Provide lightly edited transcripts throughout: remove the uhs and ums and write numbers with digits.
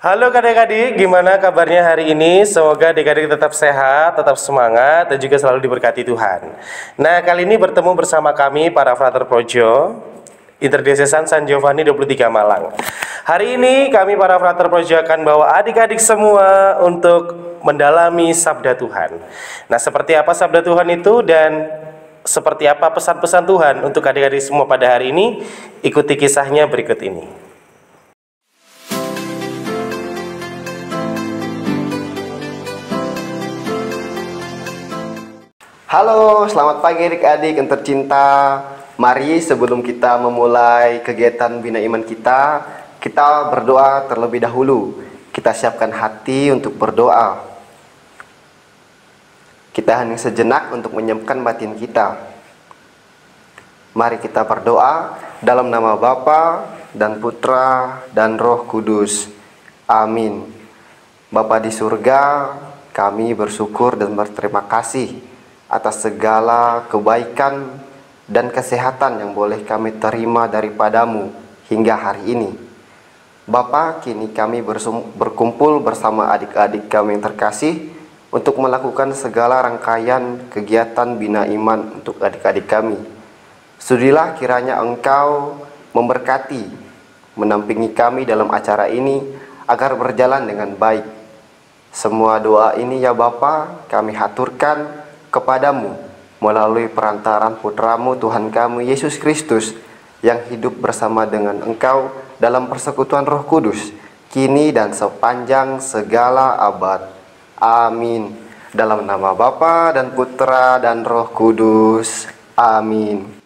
Halo adik-adik, gimana kabarnya hari ini? Semoga adik-adik tetap sehat, tetap semangat, dan juga selalu diberkati Tuhan. Nah, kali ini bertemu bersama kami para Frater Projo, Interdiocesan San Giovanni 23 Malang. Hari ini kami para Frater Projo akan bawa adik-adik semua untuk mendalami Sabda Tuhan. Nah, seperti apa Sabda Tuhan itu dan seperti apa pesan-pesan Tuhan untuk adik-adik semua pada hari ini? Ikuti kisahnya berikut ini. Halo, selamat pagi adik-adik yang tercinta. Mari sebelum kita memulai kegiatan Bina Iman kita berdoa terlebih dahulu. Kita siapkan hati untuk berdoa. Kita hening sejenak untuk menyiapkan batin kita. Mari kita berdoa dalam nama Bapa dan Putra dan Roh Kudus. Amin. Bapa di surga, kami bersyukur dan berterima kasih atas segala kebaikan dan kesehatan yang boleh kami terima daripadamu hingga hari ini. Bapa, kini kami berkumpul bersama adik-adik kami yang terkasih untuk melakukan segala rangkaian kegiatan Bina Iman untuk adik-adik kami. Sudilah kiranya Engkau memberkati, menampingi kami dalam acara ini agar berjalan dengan baik. Semua doa ini ya Bapa, kami haturkan kepadamu melalui perantaran putramu Tuhan kami Yesus Kristus yang hidup bersama dengan Engkau dalam persekutuan Roh Kudus kini dan sepanjang segala abad. Amin. Dalam nama Bapa dan Putra dan Roh Kudus. Amin.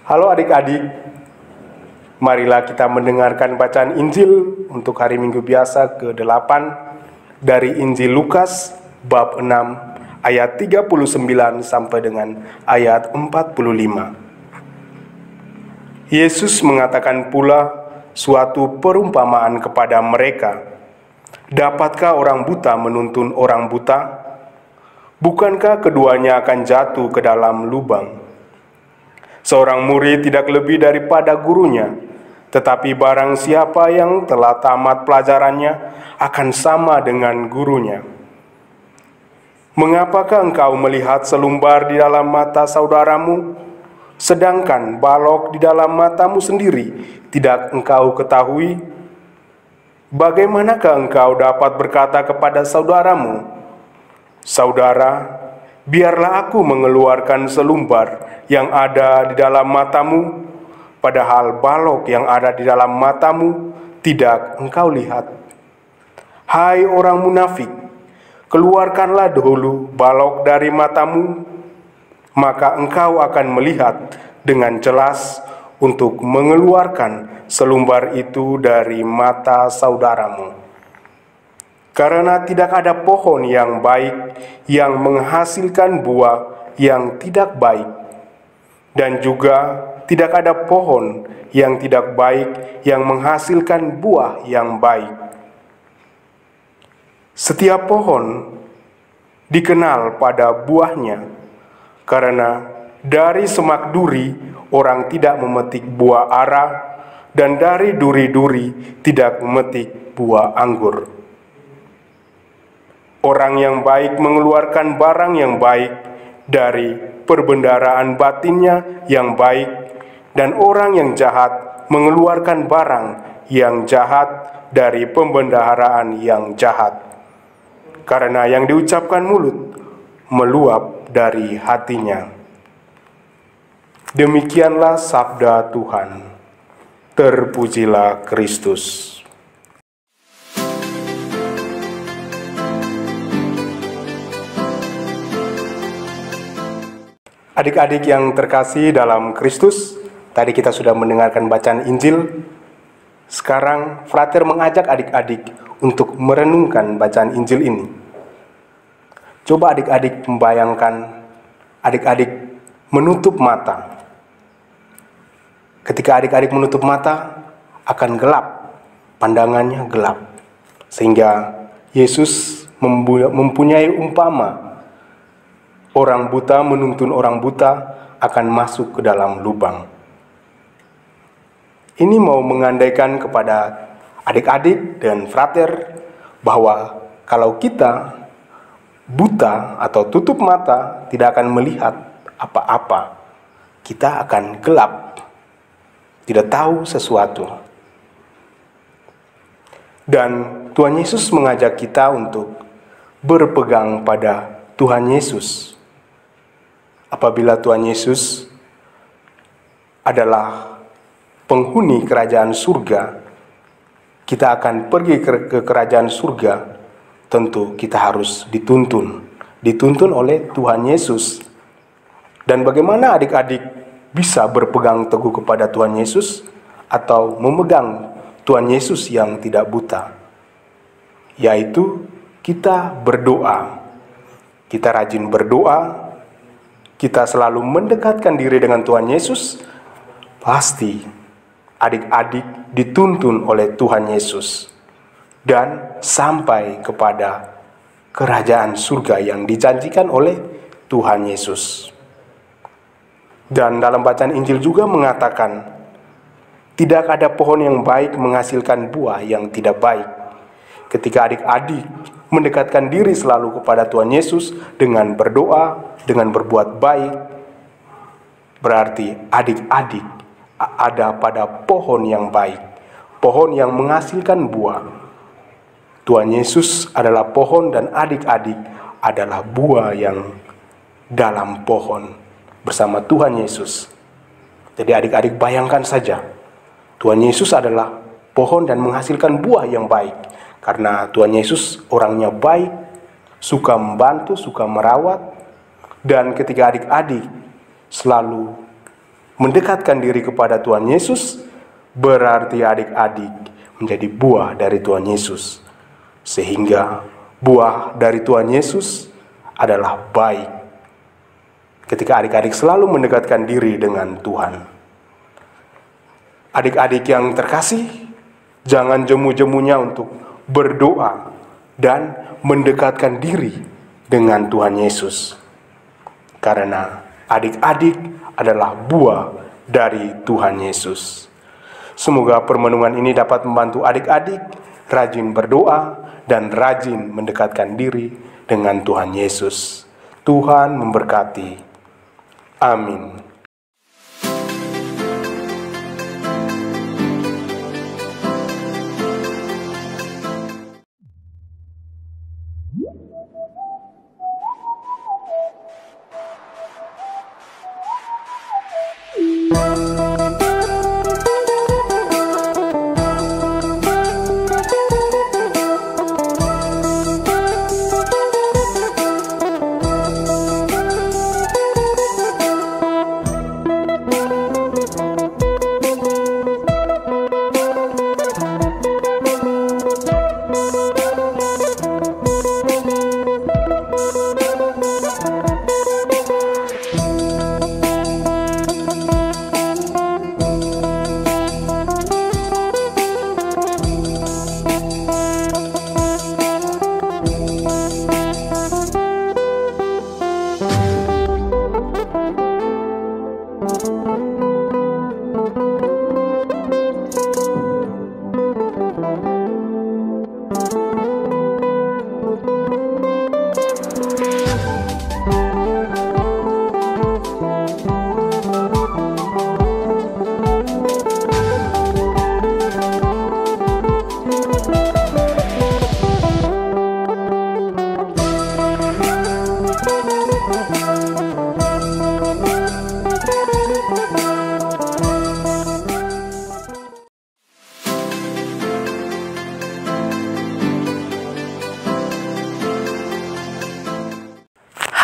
Halo adik-adik, marilah kita mendengarkan bacaan Injil untuk hari Minggu biasa ke-8 dari Injil Lukas bab 6 ayat 39 sampai dengan ayat 45. Yesus mengatakan pula suatu perumpamaan kepada mereka. Dapatkah orang buta menuntun orang buta? Bukankah keduanya akan jatuh ke dalam lubang? Seorang murid tidak lebih daripada gurunya, tetapi barang siapa yang telah tamat pelajarannya akan sama dengan gurunya. Mengapakah engkau melihat selumbar di dalam mata saudaramu, sedangkan balok di dalam matamu sendiri tidak engkau ketahui? Bagaimanakah engkau dapat berkata kepada saudaramu, "Saudara, biarlah aku mengeluarkan selumbar yang ada di dalam matamu," padahal balok yang ada di dalam matamu tidak engkau lihat. Hai orang munafik, keluarkanlah dahulu balok dari matamu, maka engkau akan melihat dengan jelas untuk mengeluarkan selumbar itu dari mata saudaramu. Karena tidak ada pohon yang baik yang menghasilkan buah yang tidak baik, dan juga tidak ada pohon yang tidak baik yang menghasilkan buah yang baik. Setiap pohon dikenal pada buahnya, karena dari semak duri orang tidak memetik buah ara, dan dari duri-duri tidak memetik buah anggur. Orang yang baik mengeluarkan barang yang baik dari perbendaharaan batinnya yang baik, dan orang yang jahat mengeluarkan barang yang jahat dari pembendaharaan yang jahat. Karena yang diucapkan mulut meluap dari hatinya. Demikianlah sabda Tuhan. Terpujilah Kristus. Adik-adik yang terkasih dalam Kristus, tadi kita sudah mendengarkan bacaan Injil. Sekarang Frater mengajak adik-adik untuk merenungkan bacaan Injil ini. Coba adik-adik membayangkan adik-adik menutup mata. Ketika adik-adik menutup mata, akan gelap, pandangannya gelap. Sehingga Yesus mempunyai umpama, orang buta menuntun orang buta akan masuk ke dalam lubang. Ini mau mengandaikan kepada adik-adik dan frater bahwa kalau kita buta atau tutup mata tidak akan melihat apa-apa. Kita akan gelap, tidak tahu sesuatu. Dan Tuhan Yesus mengajak kita untuk berpegang pada Tuhan Yesus. Apabila Tuhan Yesus adalah penghuni kerajaan surga, kita akan pergi ke kerajaan surga, tentu kita harus dituntun oleh Tuhan Yesus. Dan bagaimana adik-adik bisa berpegang teguh kepada Tuhan Yesus atau memegang Tuhan Yesus yang tidak buta? Yaitu kita berdoa. Kita rajin berdoa, kita selalu mendekatkan diri dengan Tuhan Yesus, pasti adik-adik dituntun oleh Tuhan Yesus dan sampai kepada kerajaan surga yang dijanjikan oleh Tuhan Yesus. Dan dalam bacaan Injil juga mengatakan, tidak ada pohon yang baik menghasilkan buah yang tidak baik. Ketika adik-adik mendekatkan diri selalu kepada Tuhan Yesus dengan berdoa, dengan berbuat baik, berarti adik-adik ada pada pohon yang baik, pohon yang menghasilkan buah. Tuhan Yesus adalah pohon dan adik-adik adalah buah yang dalam pohon bersama Tuhan Yesus. Jadi adik-adik bayangkan saja, Tuhan Yesus adalah pohon dan menghasilkan buah yang baik. Karena Tuhan Yesus orangnya baik, suka membantu, suka merawat. Dan ketika adik-adik selalu mendekatkan diri kepada Tuhan Yesus, berarti adik-adik menjadi buah dari Tuhan Yesus. Sehingga buah dari Tuhan Yesus adalah baik. Ketika adik-adik selalu mendekatkan diri dengan Tuhan. Adik-adik yang terkasih, jangan jemu-jemunya untuk berdoa dan mendekatkan diri dengan Tuhan Yesus. Karena adik-adik adalah buah dari Tuhan Yesus. Semoga permenungan ini dapat membantu adik-adik rajin berdoa dan rajin mendekatkan diri dengan Tuhan Yesus. Tuhan memberkati. Amin.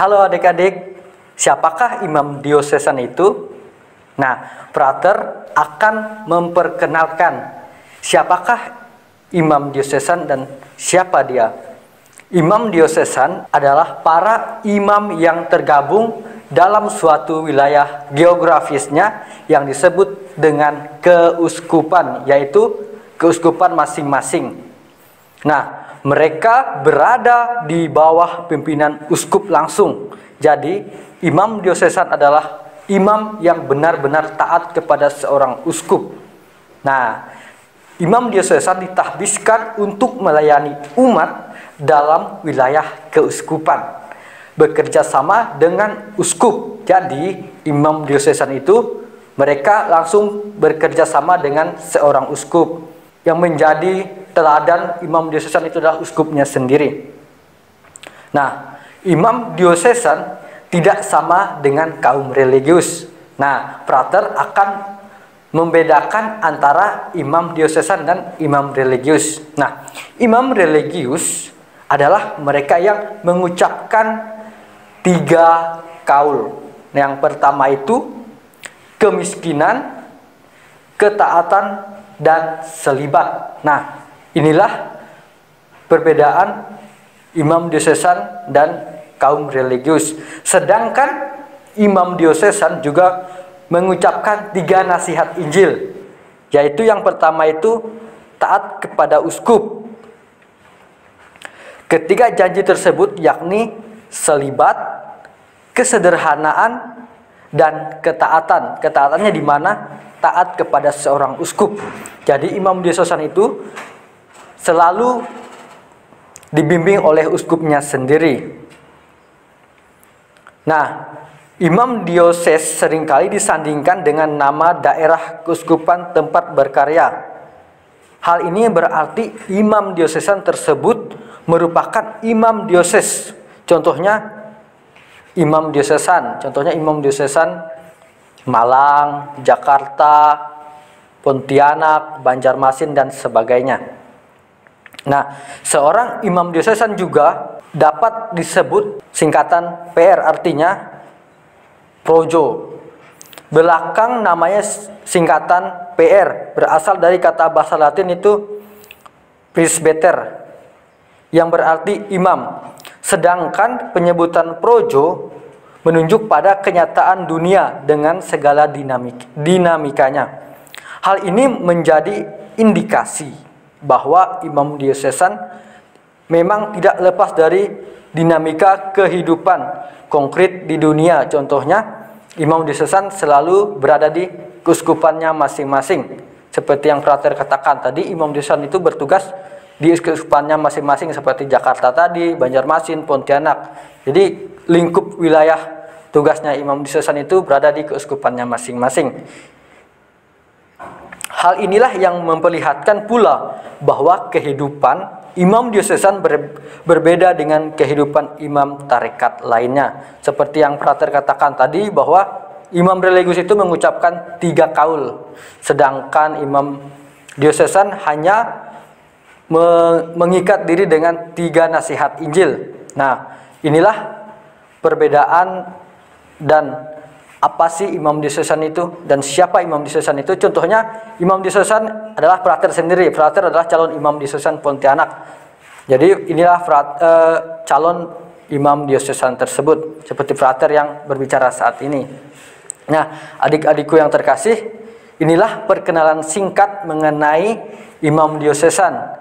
Halo adik-adik, siapakah imam diosesan itu? Nah, Frater akan memperkenalkan siapakah imam diosesan dan siapa dia. Imam diosesan adalah para imam yang tergabung dalam suatu wilayah geografisnya yang disebut dengan keuskupan, yaitu keuskupan masing-masing. Nah, mereka berada di bawah pimpinan uskup langsung. Jadi, imam diosesan adalah imam yang benar-benar taat kepada seorang uskup. Nah, imam diosesan ditahbiskan untuk melayani umat dalam wilayah keuskupan, bekerja sama dengan uskup. Jadi, imam diosesan itu mereka langsung bekerja sama dengan seorang uskup. Yang menjadi teladan imam diosesan itu adalah uskupnya sendiri. Nah, imam diosesan tidak sama dengan kaum religius. Nah, Frater akan membedakan antara imam diosesan dan imam religius. Nah, imam religius adalah mereka yang mengucapkan 3 kaul. Yang pertama itu kemiskinan, ketaatan, dan selibat. Nah, inilah perbedaan imam diosesan dan kaum religius. Sedangkan imam diosesan juga mengucapkan 3 nasihat Injil, yaitu yang pertama itu taat kepada uskup. Ketiga janji tersebut yakni selibat, kesederhanaan, dan ketaatan. Ketaatannya di mana? Taat kepada seorang uskup. Jadi imam diosesan itu selalu dibimbing oleh uskupnya sendiri. Nah, imam dioses seringkali disandingkan dengan nama daerah keuskupan tempat berkarya. Hal ini berarti imam diosesan tersebut merupakan imam dioses. Contohnya imam diosesan Malang, Jakarta, Pontianak, Banjarmasin, dan sebagainya. Nah, seorang imam diosesan juga dapat disebut singkatan PR, artinya projo. Belakang namanya singkatan PR, berasal dari kata bahasa Latin itu presbyter, yang berarti imam. Sedangkan penyebutan projo menunjuk pada kenyataan dunia dengan segala dinamikanya. Hal ini menjadi indikasi bahwa imam diosesan memang tidak lepas dari dinamika kehidupan konkret di dunia. Contohnya, imam diosesan selalu berada di keuskupannya masing-masing. Seperti yang Frater katakan tadi, imam diosesan itu bertugas di keuskupannya masing-masing seperti Jakarta tadi, Banjarmasin, Pontianak. Jadi lingkup wilayah tugasnya imam diosesan itu berada di keuskupannya masing-masing. Hal inilah yang memperlihatkan pula bahwa kehidupan imam diosesan berbeda dengan kehidupan imam tarekat lainnya. Seperti yang Frater katakan tadi bahwa imam religius itu mengucapkan 3 kaul, sedangkan imam diosesan hanya mengikat diri dengan 3 nasihat Injil. Nah, inilah perbedaan dan apa sih imam diosesan itu dan siapa imam diosesan itu. Contohnya, imam diosesan adalah Frater sendiri. Frater adalah calon imam diosesan Pontianak. Jadi inilah calon imam diosesan tersebut, seperti Frater yang berbicara saat ini. Nah, adik-adikku yang terkasih, inilah perkenalan singkat mengenai imam diosesan.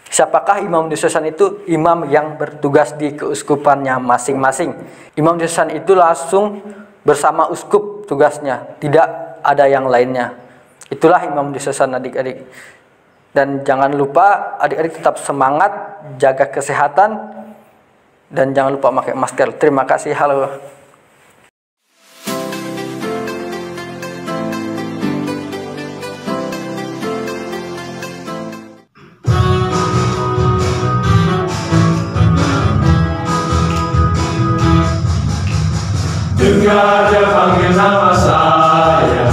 Siapakah imam diosesan itu? Imam yang bertugas di keuskupannya masing-masing. Imam diosesan itu langsung bersama uskup tugasnya, tidak ada yang lainnya. Itulah imam diosesan adik-adik. Dan jangan lupa adik-adik tetap semangat, jaga kesehatan, dan jangan lupa pakai masker. Terima kasih. Halo. Dengar dia panggil nama saya,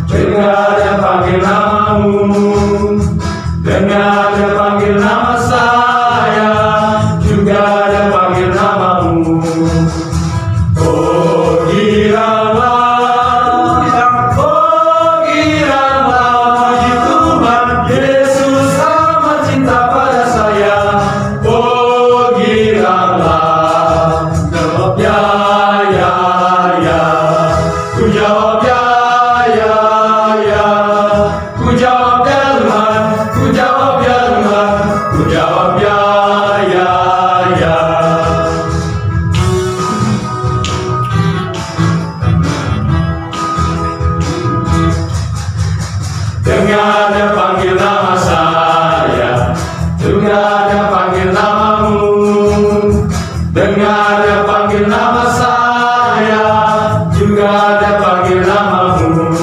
dengar dia panggil namamu, dengar dia panggil nama saya, juga dia panggil namamu. dengar dia panggil nama saya, juga dia panggil namamu. Dengar dia panggil nama saya, juga dia panggil namamu.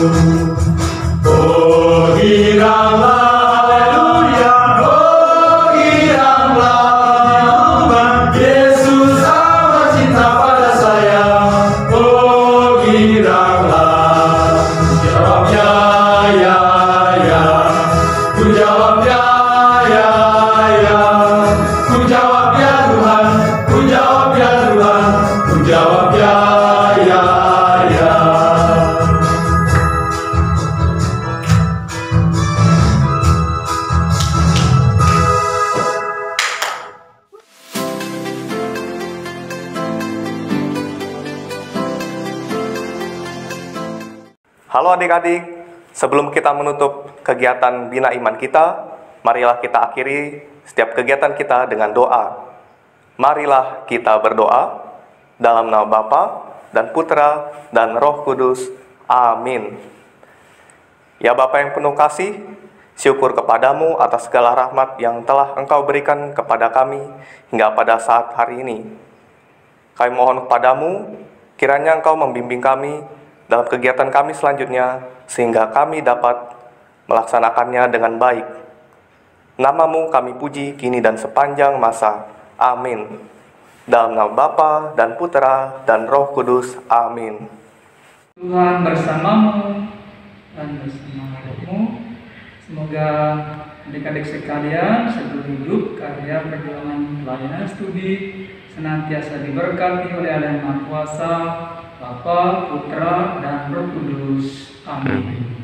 Oh giranglah, haleluya, oh giranglah, Yesus amat cinta pada saya. Oh giranglah, jawab ya, ya, ya, ku jawab ya, ya, ya, ku jawab ya Tuhan, ku jawab ya Tuhan, ku jawab ya, ya, ya. Halo adik-adik, sebelum kita menutup kegiatan Bina Iman kita, marilah kita akhiri setiap kegiatan kita dengan doa. Marilah kita berdoa dalam nama Bapa dan Putra dan Roh Kudus. Amin. Ya Bapa yang penuh kasih, syukur kepadamu atas segala rahmat yang telah Engkau berikan kepada kami hingga pada saat hari ini. Kami mohon kepadamu, kiranya Engkau membimbing kami dalam kegiatan kami selanjutnya, sehingga kami dapat melaksanakannya dengan baik. Namamu kami puji kini dan sepanjang masa. Amin. Dalam nama Bapa dan Putra dan Roh Kudus. Amin. Tuhan bersamamu dan bersama rohmu. Semoga adik-adik sekalian sebelum hidup karya perjuangan pelayanan studi senantiasa diberkati oleh Allah yang Maha Kuasa, Bapa, Putra, dan Roh Kudus. Amin.